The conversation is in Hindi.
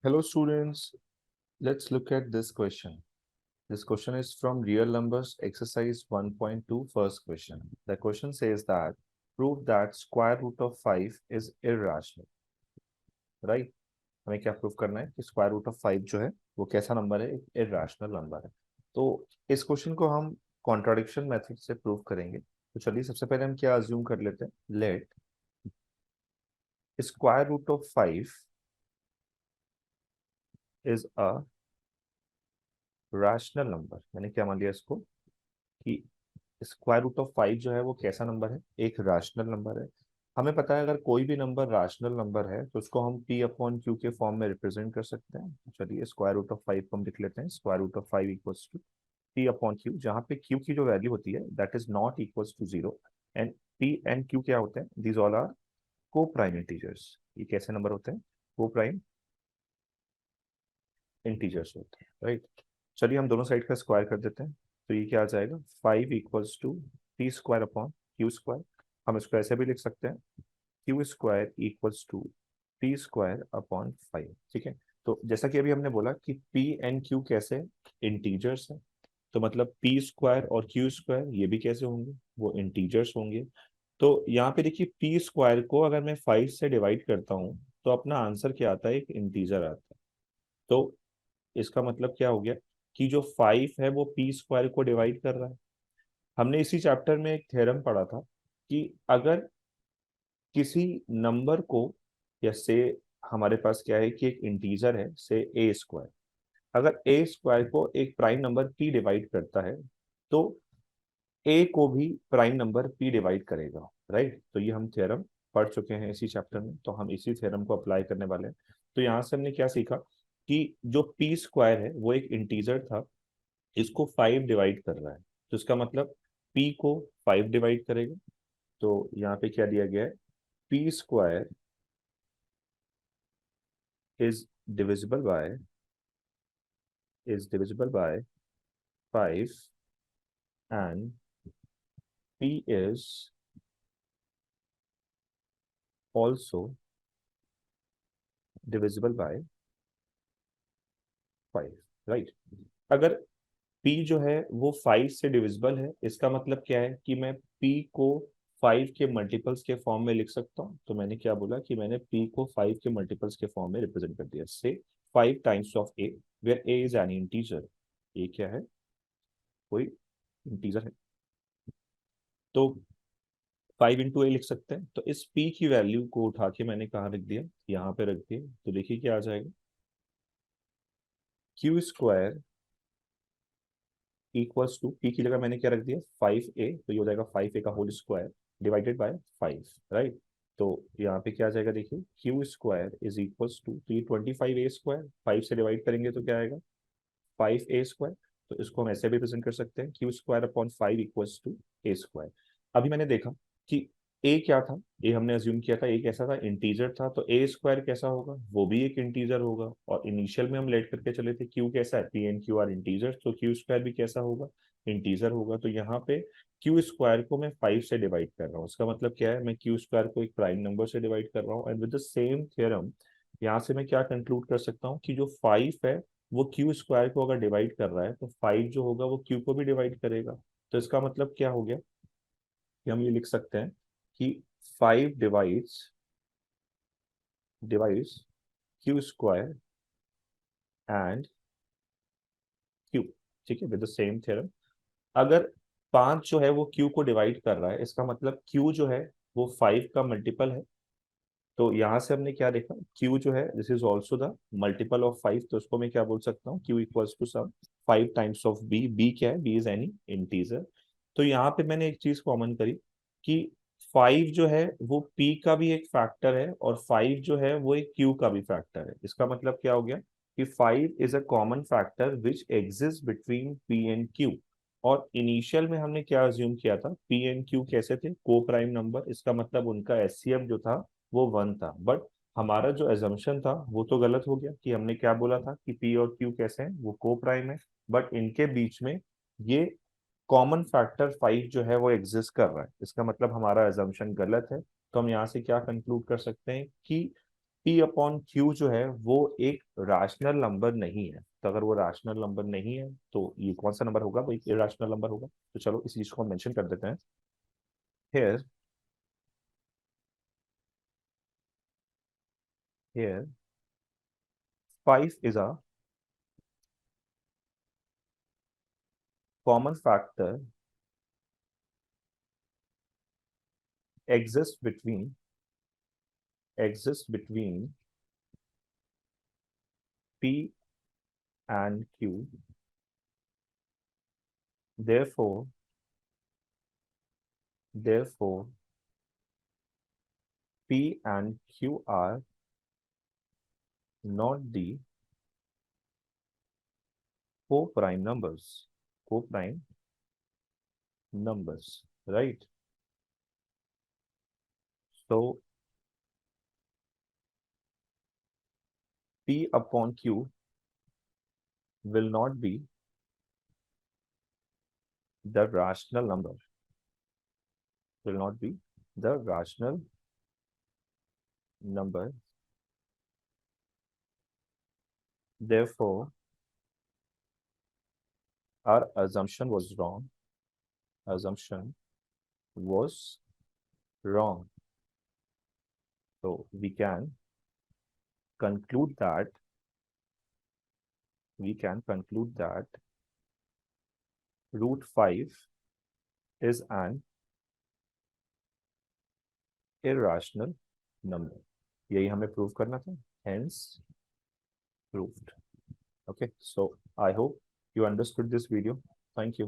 Hello students, let's look at this question. This question is from real numbers exercise 1.2 first question. The question says that prove that square root of 5 is irrational. Right? हमें क्या प्रूव करना है कि स्क्वायर रूट ऑफ 5 जो है वो कैसा नंबर है, एक इररेशनल नंबर है। तो इस क्वेश्चन को हम कॉन्ट्राडिक्शन मेथड से प्रूव करेंगे। तो चलिए सबसे पहले हम क्या अज्यूम कर लेते हैं, let square root of 5 is a rational number. मैंने क्या मान लिया इसको कि स्क्वायर रूट ऑफ 5 जो है वो कैसा नंबर है, एक रैशनल नंबर है। हमें पता है अगर कोई भी नंबर रैशनल नंबर है तो उसको हम p अपॉन क्यू के फॉर्म में रिप्रेजेंट कर सकते हैं। तो चलिए स्क्वायर रूट ऑफ 5 को हम लिख लेते हैं, square root of 5 equals to p upon q, जहाँ पे q की जो वैल्यू होती है that is not equals to 0 and p and q क्या होते हैं, these all are coprime integers. ये कैसे नंबर होते हैं, को प्राइम इंटीजर्स होते हैं, राइट। चलिए हम दोनों साइड का स्क्वायर कर देते हैं। तो ये क्या आ जाएगा, 5 equals to p square upon q square. हम इसको ऐसे भी लिख सकते हैं, q square equals to p square upon 5। ठीक है, तो जैसा कि अभी हमने बोला कि पी एंड क्यू कैसे इंटीजर्स है, तो मतलब पी स्क्वायर और क्यू स्क्वायर ये भी कैसे होंगे, वो इंटीजर्स होंगे। तो यहाँ पे देखिए पी स्क्वायर को अगर मैं 5 से डिवाइड करता हूँ तो अपना आंसर क्या आता है, एक इंटीजर आता है। तो इसका मतलब क्या हो गया कि जो 5 है वो पी स्क्वायर को डिवाइड कर रहा है। हमने इसी चैप्टर में एक थ्योरम पढ़ा था कि अगर किसी नंबर को, या से हमारे पास क्या है कि एक इंटीजर है से ए स्क्वायर, अगर ए स्क्वायर को एक प्राइम नंबर पी डिवाइड करता है तो ए को भी प्राइम नंबर पी डिवाइड करेगा, राइट। तो ये हम थ्योरम पढ़ चुके हैं इसी चैप्टर में, तो हम इसी थ्योरम को अप्लाई करने वाले हैं। तो यहाँ से हमने क्या सीखा कि जो पी स्क्वायर है वो एक इंटीजर था, इसको 5 डिवाइड कर रहा है, तो इसका मतलब p को 5 डिवाइड करेगा। तो यहाँ पे क्या दिया गया है, P square is divisible by divisible by 5 and p is also divisible by 5, right. अगर p जो है वो 5 से डिविजिबल है, इसका मतलब क्या है कि मैं p को 5 के मल्टीपल्स के फॉर्म में लिख सकता हूँ। तो मैंने क्या बोला कि मैंने p को 5 के मल्टीपल्स के फॉर्म में रिप्रेजेंट कर दिया, say 5 times of a where a is an integer. ये क्या है, कोई इंटीजर है, तो 5 इंटू ए लिख सकते हैं। तो इस p की वैल्यू को उठा के मैंने कहाँ रख दिया, यहाँ पे रख दिया। तो देखिए क्या आ जाएगा, q square equals to p की जगह मैंने क्या रख दिया 5a, तो ये हो जाएगा 5a का whole square divided by 5, right. तो यहाँ पे क्या आ जाएगा, देखिए q square is equals to, तो ये 25a स्क्वायर 5 से डिवाइड करेंगे तो क्या आएगा 5a स्क्वायर। तो इसको हम ऐसे भी प्रेजेंट कर सकते हैं, q square upon 5 equals to a square. अभी मैंने देखा कि ए क्या था, ए हमने अज्यूम किया था ए कैसा था, इंटीजर था, तो ए स्क्वायर कैसा होगा, वो भी एक इंटीजर होगा। और इनिशियल में हम लेट करके चले थे क्यू कैसा है, P and Q R integer, तो क्यू स्क्वायर भी कैसा होगा, इंटीजर होगा। तो यहाँ पे क्यू स्क्वायर को मैं 5 से डिवाइड कर रहा हूँ, उसका मतलब क्या है, मैं क्यू स्क्वायर को एक प्राइम नंबर से डिवाइड कर रहा हूँ। And with the same theorem यहाँ से मैं क्या कंक्लूड कर सकता हूँ कि जो 5 है वो क्यू स्क्वायर को अगर डिवाइड कर रहा है तो 5 जो होगा वो क्यू को भी डिवाइड करेगा। तो इसका मतलब क्या हो गया कि हम ये लिख सकते हैं कि 5 divides Q square and Q. ठीक है, विद द सेम थ्योरम अगर 5 जो है वो क्यू को डिवाइड कर रहा है, इसका मतलब क्यू जो है वो 5 का मल्टीपल है। तो यहां से हमने क्या देखा, Q जो है this is also the multiple of 5, तो उसको मैं क्या बोल सकता हूँ, Q equals to some 5 times of B। B क्या है, B इज एनी इंटीजर। तो यहाँ पे मैंने एक चीज कॉमन करी कि 5 जो है वो P का भी एक फैक्टर है और 5 जो है वो एक Q का भी फैक्टर है। इसका मतलब क्या हो गया कि 5 is a common factor which exist between P and Q। और इनिशियल में हमने क्या अज्यूम किया था, P एंड Q कैसे थे, को प्राइम नंबर, इसका मतलब उनका एचसीएफ जो था वो 1 था। बट हमारा जो एजम्पशन था वो तो गलत हो गया कि हमने क्या बोला था कि पी और क्यू कैसे हैं, वो को प्राइम है, बट इनके बीच में ये कॉमन फैक्टर 5 जो है वो एग्जिस्ट कर रहा है। इसका मतलब हमारा एजम्पशन गलत है। तो हम यहाँ से क्या कंक्लूड कर सकते हैं कि P अपॉन Q जो है वो एक रैशनल नंबर नहीं है, तो अगर वो रैशनल नंबर नहीं है तो ये कौन सा नंबर होगा भाई, इरेशनल नंबर होगा। तो चलो इस चीज को हम मेंशन कर देते हैं here here 5 is a common factor exists between P and Q. Therefore P and Q are not the co-prime numbers. Co-prime numbers, right? So P upon Q will not be the rational number. Will not be the rational number. Therefore, our assumption was wrong. Assumption was wrong. So we can conclude that root 5 is an irrational number. यही हमें प्रूव करना था, hence proved. Okay, so I hope you understood this video. Thank you.